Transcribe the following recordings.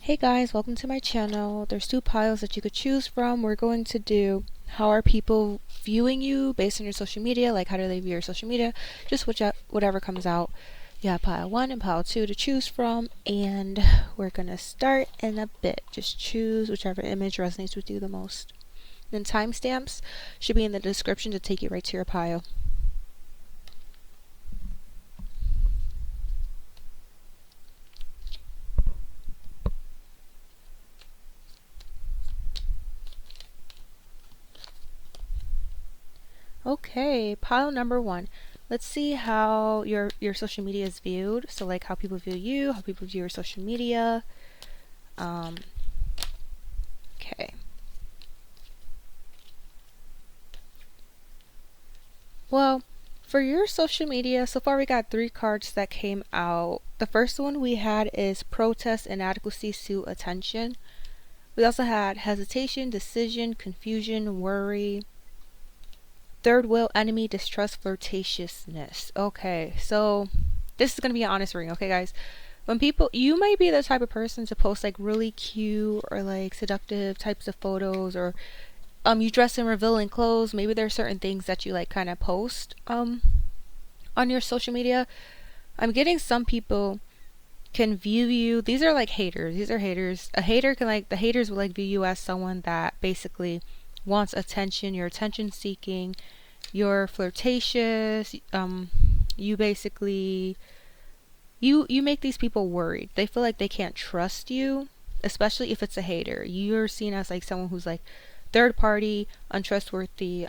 Hey guys, welcome to my channel. There's two piles that you could choose from. We're going to do how are people viewing you based on your social media, like how do they view your social media, just whatever comes out. You have pile 1 and pile 2 to choose from, and we're gonna start in a bit. Just choose whichever image resonates with you the most. Then timestamps should be in the description to take you right to your pile. Okay, pile number 1. Let's see how your social media is viewed. So like how people view you, how people view your social media. Okay. Well, for your social media, so far we got 3 cards that came out. The first one we had is protest, inadequacy, suit, attention. We also had hesitation, decision, confusion, worry. Third wheel, enemy, distrust, flirtatiousness. Okay, so this is going to be an honest reading, okay guys? When people, you might be the type of person to post like really cute or like seductive types of photos, or you dress in revealing clothes. Maybe there are certain things that you like kind of post on your social media. I'm getting some people can view you, these are like haters, these are haters. A hater can like, the haters will like view you as someone that basically wants attention, you're attention seeking, you're flirtatious, you basically you make these people worried. They feel like they can't trust you, especially if it's a hater. You're seen as like someone who's like third party, untrustworthy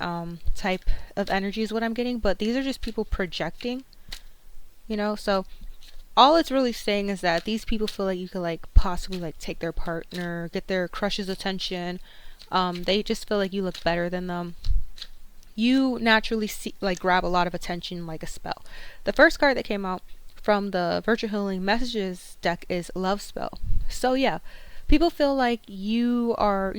type of energy is what I'm getting. But these are just people projecting, you know. So all it's really saying is that these people feel like you could like possibly like take their partner, get their crush's attention. They just feel like you look better than them. You naturally see, like grab a lot of attention like a spell. The first card that came out from the Virtual Healing Messages deck is Love Spell. So yeah, people feel like you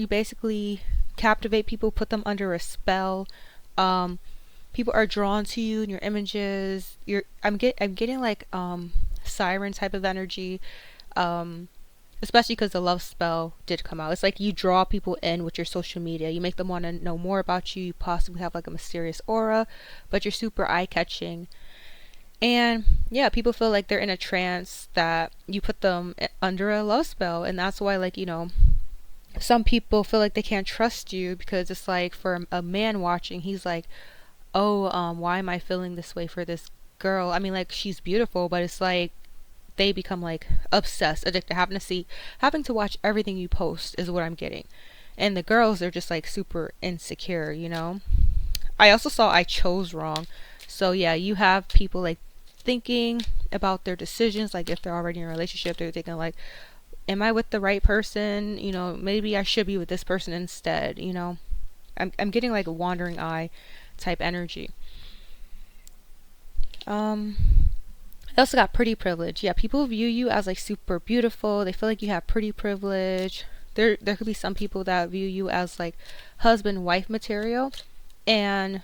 basically captivate people, put them under a spell. People are drawn to you and your images. I'm getting like siren type of energy. Especially because the love spell did come out. It's like you draw people in with your social media. You make them want to know more about you. You possibly have like a mysterious aura, but you're super eye-catching. And yeah, people feel like they're in a trance that you put them under a love spell. And that's why, like, you know, some people feel like they can't trust you because it's like for a man watching, he's like, oh, why am I feeling this way for this girl? I mean, like, she's beautiful, but it's like they become like obsessed, addicted, having to watch everything you post is what I'm getting. And the girls are just like super insecure, you know. I also saw I chose wrong. So yeah, you have people like thinking about their decisions, like if they're already in a relationship, they're thinking like, am I with the right person? You know, maybe I should be with this person instead, you know. I'm getting like a wandering eye type energy. I also got pretty privilege. Yeah, people view you as like super beautiful. They feel like you have pretty privilege. There could be some people that view you as like husband wife material, and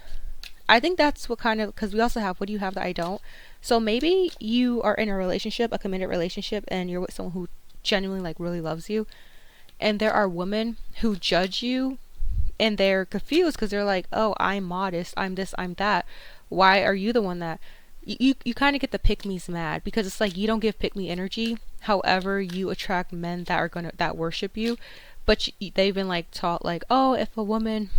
I think that's what kind of, because we also have what do you have that I don't. So maybe you are in a relationship, a committed relationship, and you're with someone who genuinely like really loves you, and there are women who judge you and they're confused because they're like, oh, I'm modest, I'm this, I'm that. Why are you the one that you kind of get the pick me's mad, because it's like you don't give pick me energy. However, you attract men that are gonna that worship you, but they've been like taught like, oh, if a woman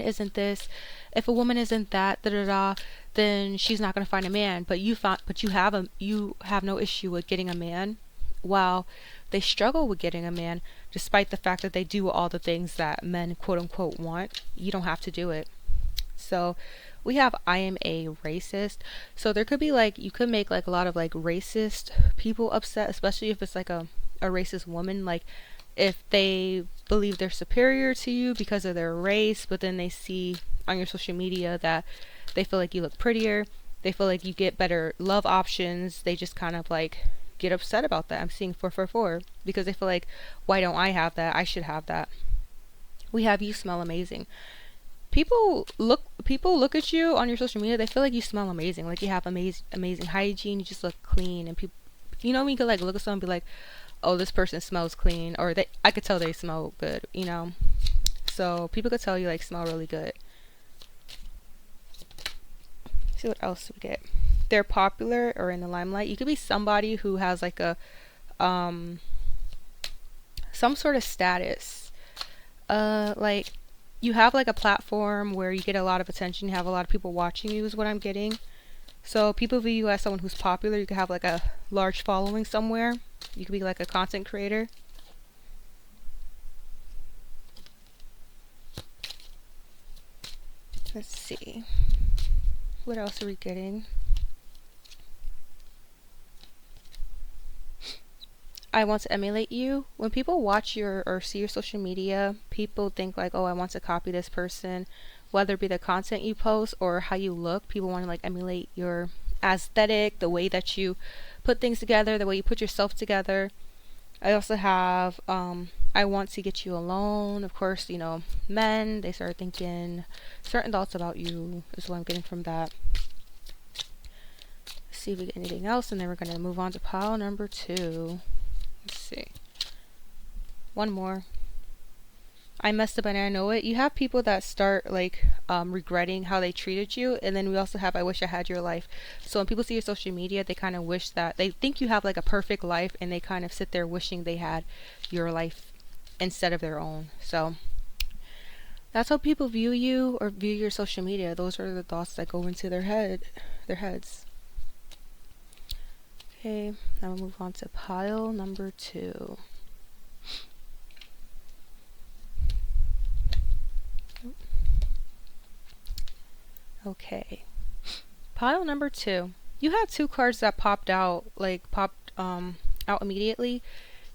isn't this, if a woman isn't that, da da da, then she's not gonna find a man. But you have no issue with getting a man, while they struggle with getting a man, despite the fact that they do all the things that men quote unquote want. You don't have to do it. So we have I am a racist. So there could be like, you could make like a lot of like racist people upset, especially if it's like a racist woman. Like if they believe they're superior to you because of their race, but then they see on your social media that they feel like you look prettier, they feel like you get better love options, they just kind of like get upset about that. I'm seeing 444 because they feel like, why don't I have that? I should have that. We have you smell amazing. People look at you on your social media, they feel like you smell amazing, like you have amazing hygiene, you just look clean, and You know, when you could like look at someone and be like, oh, this person smells clean, or they, I could tell they smell good, you know. So people could tell you like smell really good. See what else we get. They're popular or in the limelight. You could be somebody who has like a some sort of status. Like you have like a platform where you get a lot of attention, you have a lot of people watching you is what I'm getting. So people view you as someone who's popular. You could have like a large following somewhere. You could be like a content creator. Let's see. What else are we getting? I want to emulate you. When people watch your or see your social media, people think like, oh, I want to copy this person. Whether it be the content you post or how you look, people want to like emulate your aesthetic, the way that you put things together, the way you put yourself together. I also have I want to get you alone. Of course, you know, men, they start thinking certain thoughts about you is what I'm getting from that. Let's see if we get anything else, and then we're going to move on to pile number 2. Let's see. One more. I messed up and I know it. You have people that start like regretting how they treated you, and then we also have I wish I had your life. So when people see your social media, they kind of wish that they think you have like a perfect life, and they kind of sit there wishing they had your life instead of their own. So that's how people view you or view your social media. Those are the thoughts that go into their heads. Okay, now we'll move on to pile number 2. Okay, pile number 2. You have 2 cards that popped out out immediately.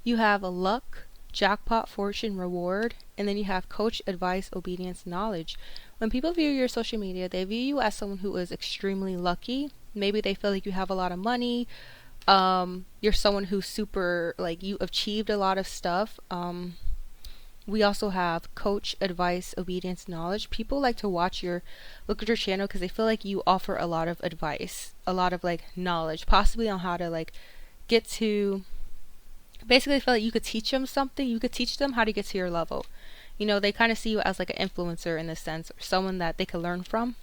You have a luck, jackpot, fortune, reward, and then you have coach, advice, obedience, knowledge. When people view your social media, they view you as someone who is extremely lucky. Maybe they feel like you have a lot of money. You're someone who's super like you achieved a lot of stuff. We also have coach, advice, obedience, knowledge. People like to look at your channel because they feel like you offer a lot of advice, a lot of like knowledge, possibly on how to like get to, basically feel like you could teach them something. You could teach them how to get to your level. You know, they kind of see you as like an influencer in this sense, or someone that they could learn from.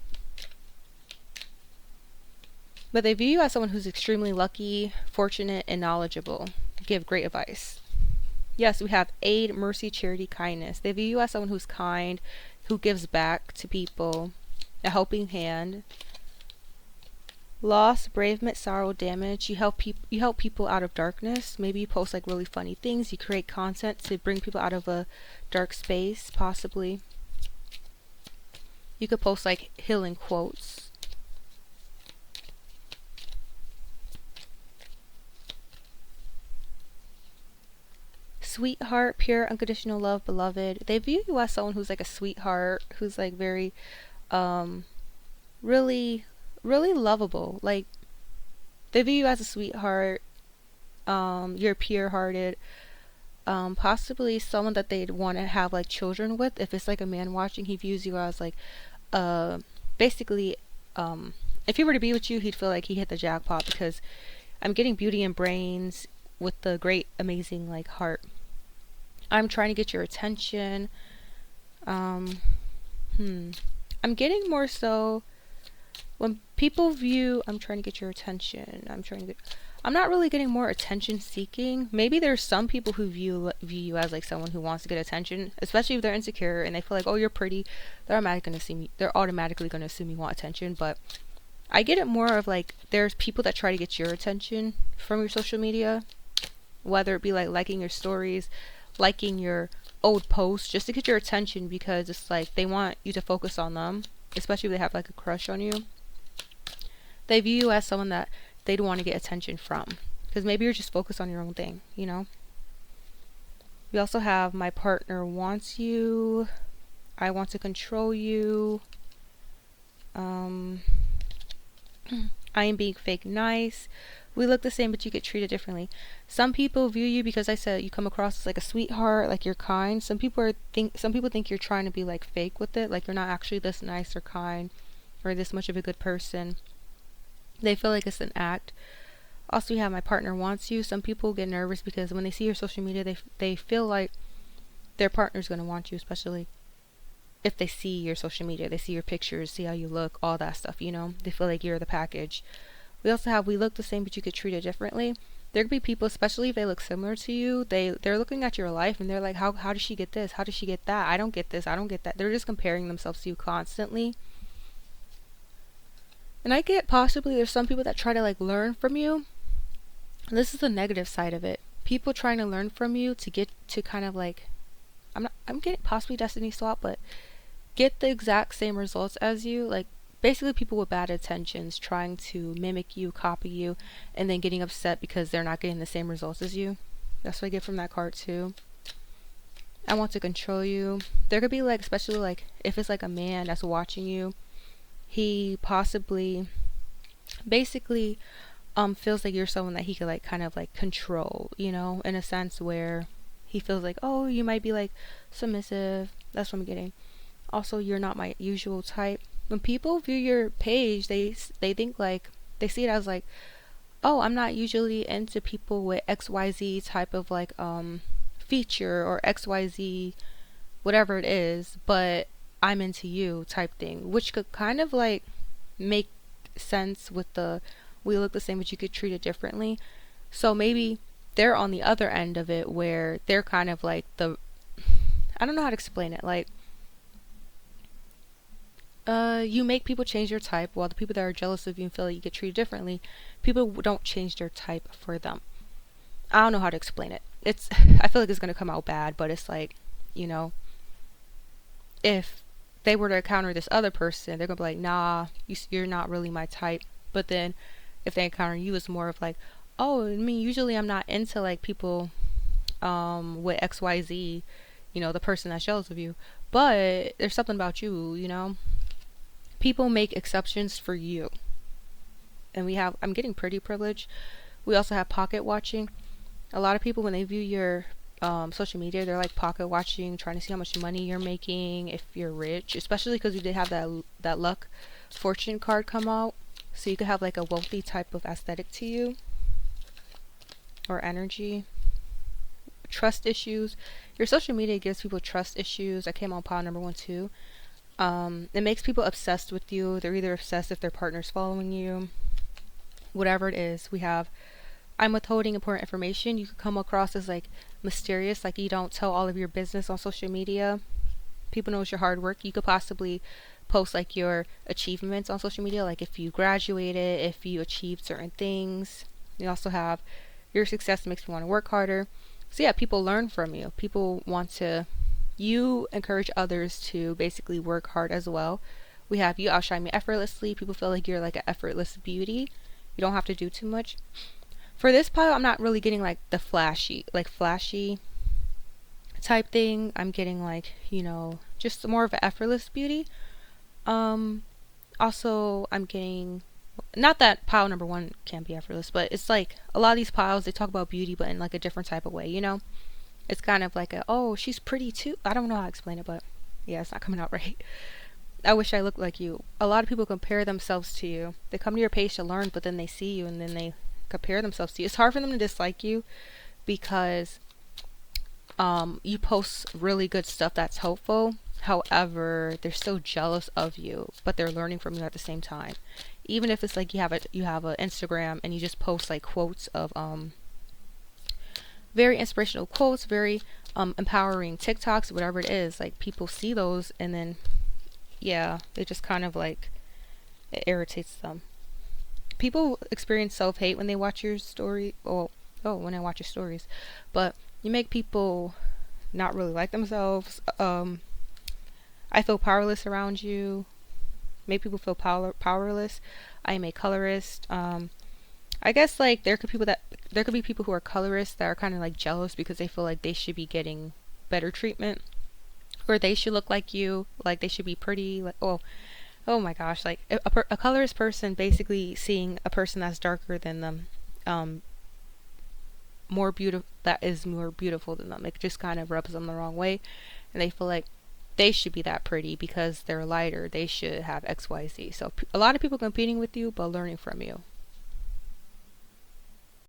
But they view you as someone who's extremely lucky, fortunate, and knowledgeable. Give great advice. Yes, we have aid, mercy, charity, kindness. They view you as someone who's kind, who gives back to people, a helping hand. Loss, bereavement, sorrow, damage. You help people out of darkness. Maybe you post like really funny things. You create content to bring people out of a dark space, possibly. You could post like healing quotes. Sweetheart, pure unconditional love, beloved. They view you as someone who's like a sweetheart, who's like very really lovable. Like they view you as a sweetheart. You're pure hearted. Possibly someone that they'd want to have like children with. If it's like a man watching, he views you as like basically if he were to be with you, he'd feel like he hit the jackpot, because I'm getting beauty and brains with the great amazing like heart. I'm trying to get your attention. I'm getting more so when people view I'm trying to get your attention. I'm not really getting more attention seeking. Maybe there's some people who view you as like someone who wants to get attention, especially if they're insecure and they feel like, oh, you're pretty. They're automatically going to assume you want attention. But I get it more of like there's people that try to get your attention from your social media, whether it be like liking your stories, liking your old posts, just to get your attention, because it's like they want you to focus on them, especially if they have like a crush on you. They view you as someone that they'd want to get attention from, because maybe you're just focused on your own thing, you know. We also have my partner wants you, I want to control you, I am being fake nice. We look the same, but you get treated differently. Some people view you, because I said you come across as like a sweetheart, like you're kind. Some people think you're trying to be like fake with it, like you're not actually this nice or kind or this much of a good person. They feel like it's an act. Also, you have my partner wants you. Some people get nervous because when they see your social media, they feel like their partner's going to want you, especially if they see your social media, they see your pictures, see how you look, all that stuff, you know? They feel like you're the package. We also have we look the same, but you get treated differently. There could be people, especially if they look similar to you, they're looking at your life and they're like, how does she get this? How does she get that? I don't get this. I don't get that. They're just comparing themselves to you constantly. And I get possibly there's some people that try to like learn from you. And this is the negative side of it. People trying to learn from you to get to kind of like I'm getting possibly destiny swap, but get the exact same results as you. Like basically people with bad intentions trying to mimic you, copy you, and then getting upset because they're not getting the same results as you. That's what I get from that card too. I want to control you. There could be like, especially like if it's like a man that's watching you, he possibly basically feels like you're someone that he could like kind of like control, you know, in a sense where he feels like, oh, you might be like submissive. That's what I'm getting. Also, you're not my usual type. When people view your page, they think like they see it as like, oh, I'm not usually into people with XYZ type of like feature or XYZ whatever it is, but I'm into you type thing, which could kind of like make sense with the we look the same but you could treat it differently. So maybe they're on the other end of it where they're kind of like the I don't know how to explain it. Like you make people change their type while the people that are jealous of you and feel like you get treated differently, people don't change their type for them. I don't know how to explain it. It's I feel like it's gonna come out bad, but it's like, you know, if they were to encounter this other person, they're gonna be like, nah, you're not really my type. But then if they encounter you, it's more of like, oh, I mean, usually I'm not into like people with XYZ, you know, the person that's jealous of you. But there's something about you, you know. People make exceptions for you. And I'm getting pretty privileged. We also have pocket watching. A lot of people, when they view your social media, they're like pocket watching, trying to see how much money you're making, if you're rich, especially because you did have that luck fortune card come out. So you could have like a wealthy type of aesthetic to you or energy. Trust issues. Your social media gives people trust issues. That came on pile number 1 too. It makes people obsessed with you. They're either obsessed if their partner's following you. Whatever it is, we have I'm withholding important information. You could come across as like mysterious, like you don't tell all of your business on social media. People knows your hard work. You could possibly post like your achievements on social media, like if you graduated, if you achieved certain things. You also have your success makes me want to work harder. So yeah, people learn from you. People want to you encourage others to basically work hard as well. We have you outshine me effortlessly. People feel like you're like an effortless beauty. You don't have to do too much. For this pile, I'm not really getting like the flashy type thing. I'm getting like, you know, just more of an effortless beauty. Also, I'm getting, not that pile number 1 can't be effortless, but it's like a lot of these piles, they talk about beauty, but in like a different type of way, you know? It's kind of like oh, she's pretty too. I don't know how to explain it, but yeah, it's not coming out right. I wish I looked like you. A lot of people compare themselves to you. They come to your page to learn, but then they see you and then they compare themselves to you. It's hard for them to dislike you because you post really good stuff that's helpful. However, they're still jealous of you, but they're learning from you at the same time. Even if it's like you have a Instagram and you just post like quotes of very inspirational quotes, very empowering TikToks, whatever it is, like people see those and then yeah, they just kind of like it irritates them. People experience self-hate when they watch your story. When I watch your stories, but you make people not really like themselves. I feel powerless around you. Make people feel powerless. I am a colorist. I guess like there could be people who are colorists that are kind of like jealous because they feel like they should be getting better treatment, or they should look like you, like they should be pretty. Like oh my gosh, like a colorist person basically seeing a person that's darker than them, more beautiful than them. It just kind of rubs them the wrong way, and they feel like they should be that pretty because they're lighter. They should have XYZ. So a lot of people competing with you, but learning from you.